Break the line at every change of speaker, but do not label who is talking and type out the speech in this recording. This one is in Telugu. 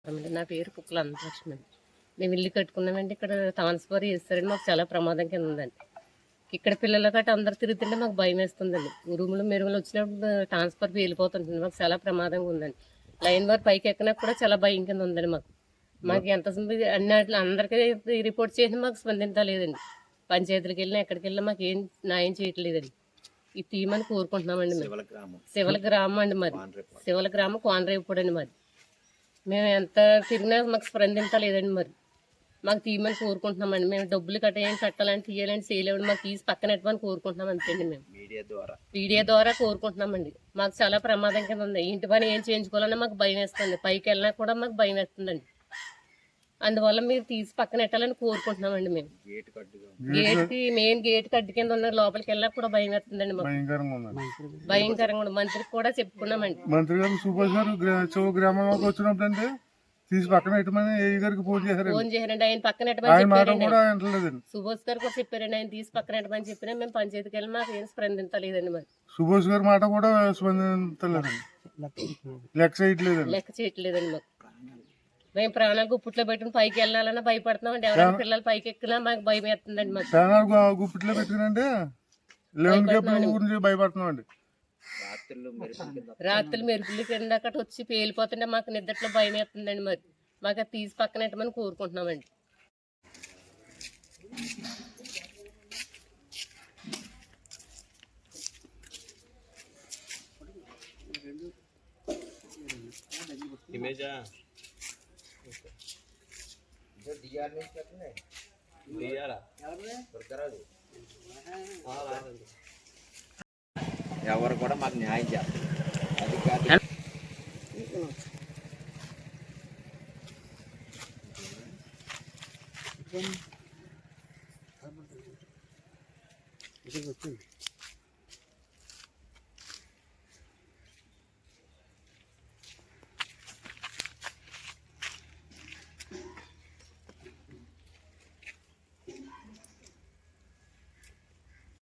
నా పేరు కుక్కల అంతలక్ష్మి అండి. మేము ఇల్లు కట్టుకున్నామండి. ఇక్కడ ట్రాన్స్ఫర్ చేస్తారండి. మాకు చాలా ప్రమాదం కింద ఉందండి. ఇక్కడ పిల్లల గట్ట అందరు తిరుగుతుంటే మాకు భయం వేస్తుందండి. ఉరుములు మెరుగులు వచ్చినప్పుడు ట్రాన్స్ఫర్ వెళ్ళిపోతుంటుంది. మాకు చాలా ప్రమాదంగా ఉందండి. లైన్ వారు పైకి ఎక్కినా కూడా చాలా భయం కింద ఉందండి. మాకు ఎంత అన్నిట్లో అందరికీ రిపోర్ట్ చేసి మాకు స్పందించలేదండి. పంచాయతీలకు వెళ్ళినా ఎక్కడికి వెళ్ళినా మాకు ఏం న్యాయం చేయట్లేదండి. ఇది తీయమని కోరుకుంటున్నామండి. శివల గ్రామం అండి మాది. శివల గ్రామం కోనరేపుడు అండి మాది. మేము ఎంత తిరిగినా మాకు స్పందించలేదండి. మాకు తీయమని కోరుకుంటున్నామండి. మేము డబ్బులు కట్టాలని తీయాలని చేయలేమండి. మాకు తీసి పక్కన పెట్టమని కోరుకుంటున్నాం అంతేండి. మేము మీడియా ద్వారా కోరుకుంటున్నామండి. మాకు చాలా ప్రమాదం కింద ఉంది. ఇంటి పని ఏం చేయించుకోవాలన్నా మాకు భయం వేస్తుంది. పైకి వెళ్ళినా కూడా మాకు భయం వేస్తుందండి. అందువల్ల మీరు తీసి పక్కన పెట్టాలని కోరుకుంటున్నామండి. మేము మెయిన్ గేట్ కడ్డు కింద ఉన్న లోపలికి వెళ్ళా కూడా భయం వేస్తుందండి. మాకు భయంకరంగా ఉంది. మంత్రికి కూడా చెప్పుకున్నామండి.
మంత్రి గారు సుభాష్ గారు గ్రామంలోకి వచ్చినప్పుడు తీసి పక్కన పెట్టమని ఫోన్
చేశారండి. ఆయన పక్కన పెట్టమని సుభాష్ గారు కూడా చెప్పారండి. ఆయన తీసి పక్కన పెట్టమని చెప్పినా మేము పంచాయతీకి వెళ్ళి మాకు ఏం స్పందించలేదండి. మరి
సుభాష్ గారి మాట కూడా స్పందించలేదండి.
లెక్క చేయట్లేదండి. మాకు మేము ప్రాణాలు గుప్పిట్లో పెట్టుకుని పైకి వెళ్ళాలన్నా భయపడుతున్నామండి. ఎవరైనా పిల్లలు పైకి ఎక్కినా మాకు భయం వేస్తుందండి. మాకు
ప్రాణాలు గుప్పిట్లో పెట్టుకునంటే భయపడుతున్నామండి.
రాత్రులు మెరుపులు కింద అక్కడ వచ్చి పేలిపోతుంటే మాకు నిద్రలో భయం వేస్తుందండి. మాకు అది తీసి పక్కన పెట్టమని కోరుకుంటున్నామండి.
ఎవరు కూడా మాకు న్యాయం చేస్తారు. అది కాదు